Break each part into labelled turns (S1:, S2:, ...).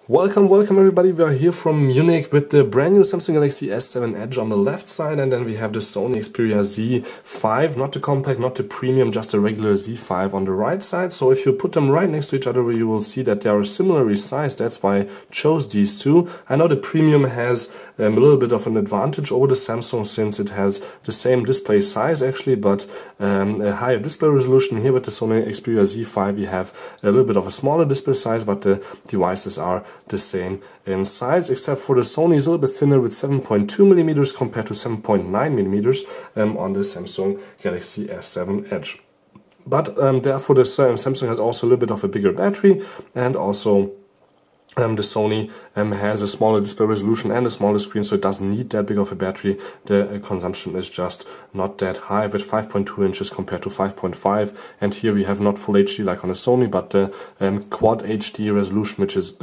S1: Welcome everybody, we are here from Munich with the brand new Samsung Galaxy S7 Edge on the left side, and then we have the Sony Xperia Z5, not the compact, not the premium, just a regular Z5 on the right side. So if you put them right next to each other, you will see that they are similarly sized. That's why I chose these two. I know the premium has a little bit of an advantage over the Samsung since it has the same display size actually, but a higher display resolution. Here with the Sony Xperia Z5 you have a little bit of a smaller display size, but the devices are the same in size, except for the Sony is a little bit thinner with 7.2mm compared to 7.9mm on the Samsung Galaxy S7 Edge. But therefore the Samsung has also a little bit of a bigger battery, and also the Sony has a smaller display resolution and a smaller screen, so it doesn't need that big of a battery. The consumption is just not that high with 5.2 inches compared to 5.5, and here we have not full HD like on the Sony, but the quad HD resolution, which is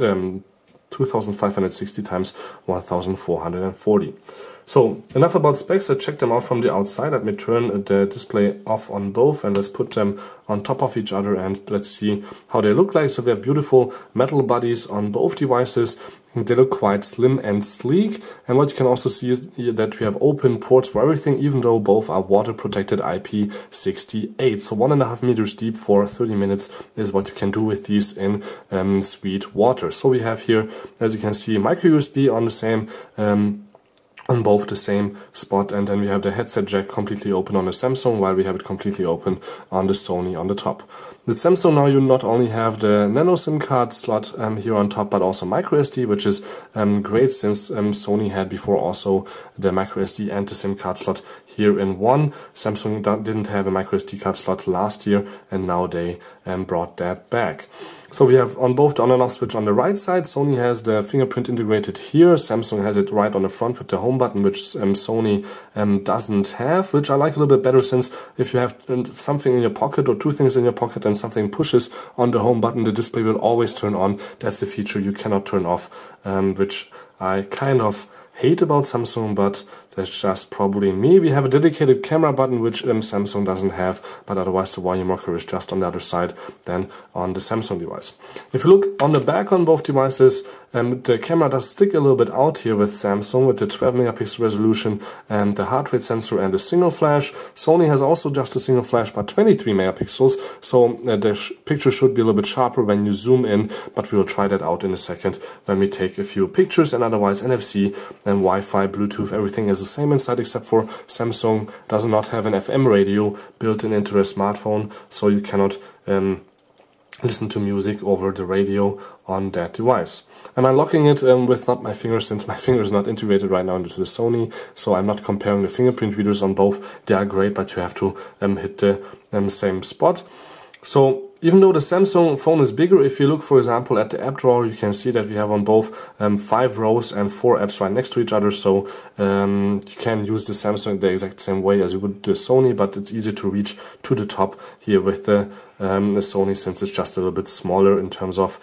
S1: 2560 times 1440. So enough about specs. I checked them out from the outside. Let me turn the display off on both and let's put them on top of each other and let's see how they look like. So we have beautiful metal bodies on both devices. They look quite slim and sleek, and what you can also see is that we have open ports for everything, even though both are water protected IP68. So 1.5 meters deep for 30 minutes is what you can do with these in sweet water. So we have here, as you can see, micro USB on the same on both the same spot, and then we have the headset jack completely open on the Samsung, while we have it completely open on the Sony on the top. With Samsung now you not only have the nano SIM card slot here on top, but also micro SD, which is great since Sony had before also the micro SD and the SIM card slot here in one. Samsung didn't have a micro SD card slot last year, and now they brought that back. So we have on both the on and off switch on the right side. Sony has the fingerprint integrated here. Samsung has it right on the front with the home button, which Sony doesn't have, which I like a little bit better, since if you have something in your pocket or two things in your pocket and something pushes on the home button, the display will always turn on. That's a feature you cannot turn off, which I kind of hate about Samsung, but that's just probably me. We have a dedicated camera button, which Samsung doesn't have, but otherwise the volume rocker is just on the other side than on the Samsung device. If you look on the back on both devices, the camera does stick a little bit out here with Samsung with the 12 megapixel resolution and the heart rate sensor and the single flash. Sony has also just a single flash, but 23 megapixels, so the picture should be a little bit sharper when you zoom in, but we will try that out in a second when we take a few pictures. And otherwise NFC and Wi-Fi, Bluetooth, everything is the same inside, except for Samsung does not have an FM radio built into a smartphone, so you cannot listen to music over the radio on that device. I'm unlocking it with not my finger, since my finger is not integrated right now into the Sony, so I'm not comparing the fingerprint readers on both. They are great, but you have to hit the same spot. So even though the Samsung phone is bigger, if you look for example at the app drawer, you can see that we have on both 5 rows and 4 apps right next to each other, so you can use the Samsung the exact same way as you would the Sony, but it's easier to reach to the top here with the Sony, since it's just a little bit smaller in terms of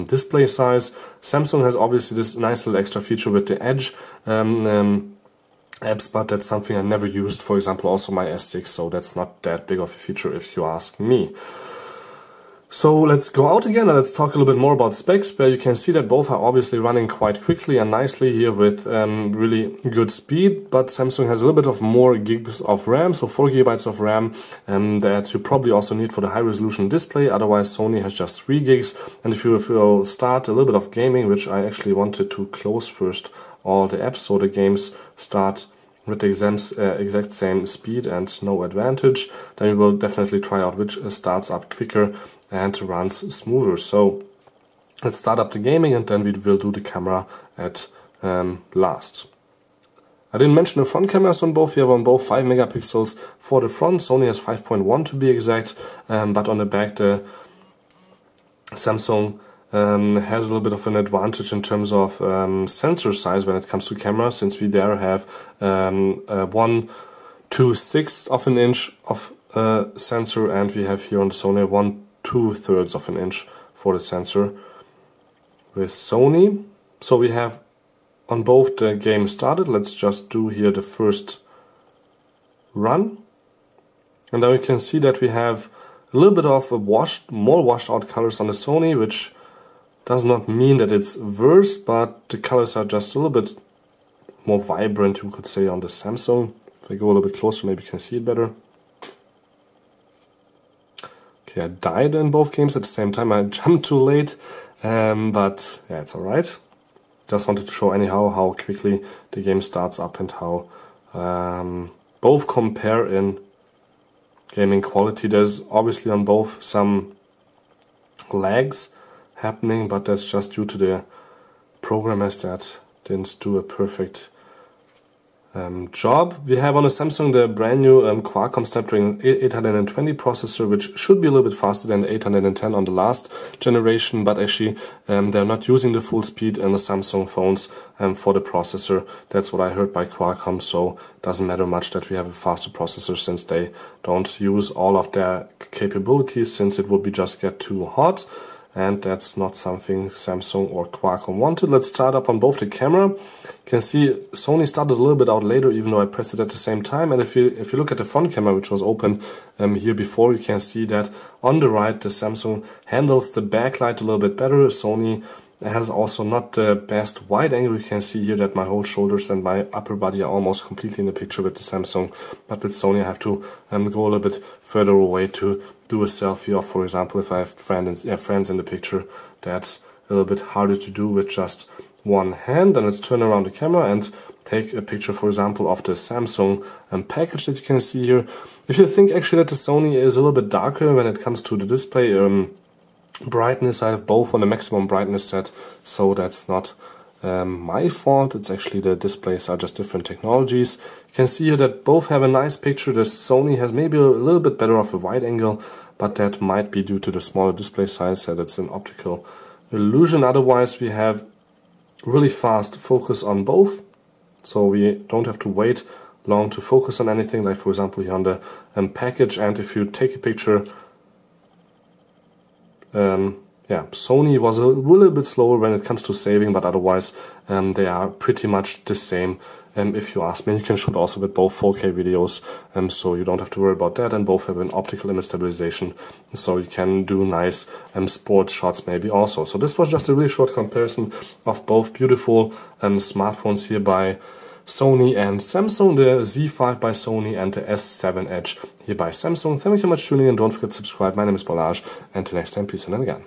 S1: display size. Samsung has obviously this nice little extra feature with the Edge apps, but that's something I never used, for example also my S6, so that's not that big of a feature if you ask me. So let's go out again and let's talk a little bit more about specs, where you can see that both are obviously running quite quickly and nicely here with really good speed, but Samsung has a little bit of more gigs of RAM, so 4 gigabytes of RAM that you probably also need for the high resolution display. Otherwise Sony has just 3 gigs, and if you will start a little bit of gaming, which I actually wanted to close first all the apps so the games start with the exact same speed and no advantage, then we will definitely try out which starts up quicker and runs smoother. So let's start up the gaming and then we will do the camera at last. I didn't mention the front cameras on both. We have on both 5 megapixels for the front. Sony has 5.1 to be exact, but on the back the Samsung has a little bit of an advantage in terms of sensor size when it comes to camera, since we there have 1/2/6 of an inch of sensor, and we have here on the Sony 1/2/3 of an inch for the sensor with Sony. So we have on both the game started. Let's just do here the first run, and then we can see that we have a little bit of more washed out colors on the Sony, which Does not mean that it's worse, but the colors are just a little bit more vibrant, you could say, on the Samsung. If I go a little bit closer, maybe you can see it better. Okay, I died in both games at the same time. I jumped too late, but yeah, it's alright. Just wanted to show anyhow how quickly the game starts up and how both compare in gaming quality. There's obviously on both some lags happening, but that's just due to the programmers that didn't do a perfect job. We have on the Samsung the brand new Qualcomm Snapdragon 820 processor, which should be a little bit faster than the 810 on the last generation, but actually they're not using the full speed in the Samsung phones for the processor. That's what I heard by Qualcomm, so it doesn't matter much that we have a faster processor since they don't use all of their capabilities, since it would be just get too hot. And that's not something Samsung or Qualcomm wanted. Let's start up on both the camera. You can see Sony started a little bit out later, even though I pressed it at the same time. And if you look at the front camera, which was open here before, you can see that on the right, the Samsung handles the backlight a little bit better. Sony has also not the best wide angle. You can see here that my whole shoulders and my upper body are almost completely in the picture with the Samsung. But with Sony, I have to go a little bit further away to do a selfie. Or for example, if I have friends in the picture, that's a little bit harder to do with just one hand. And let's turn around the camera and take a picture, for example, of the Samsung package that you can see here. If you think actually that the Sony is a little bit darker when it comes to the display brightness, I have both on the maximum brightness set, so that's not my fault. It's actually the displays are just different technologies. You can see here that both have a nice picture. The Sony has maybe a little bit better of a wide angle, but that might be due to the smaller display size, that it's an optical illusion. Otherwise, we have really fast focus on both, so we don't have to wait long to focus on anything, like for example here on the package. And if you take a picture, Sony was a little bit slower when it comes to saving, but otherwise they are pretty much the same. If you ask me, you can shoot also with both 4K videos, so you don't have to worry about that. And both have an optical image stabilization, so you can do nice sports shots maybe also. So this was just a really short comparison of both beautiful smartphones here by Sony and Samsung, the Z5 by Sony and the S7 Edge here by Samsung. Thank you very much for tuning in. Don't forget to subscribe. My name is Balazs, and till next time, peace and then again.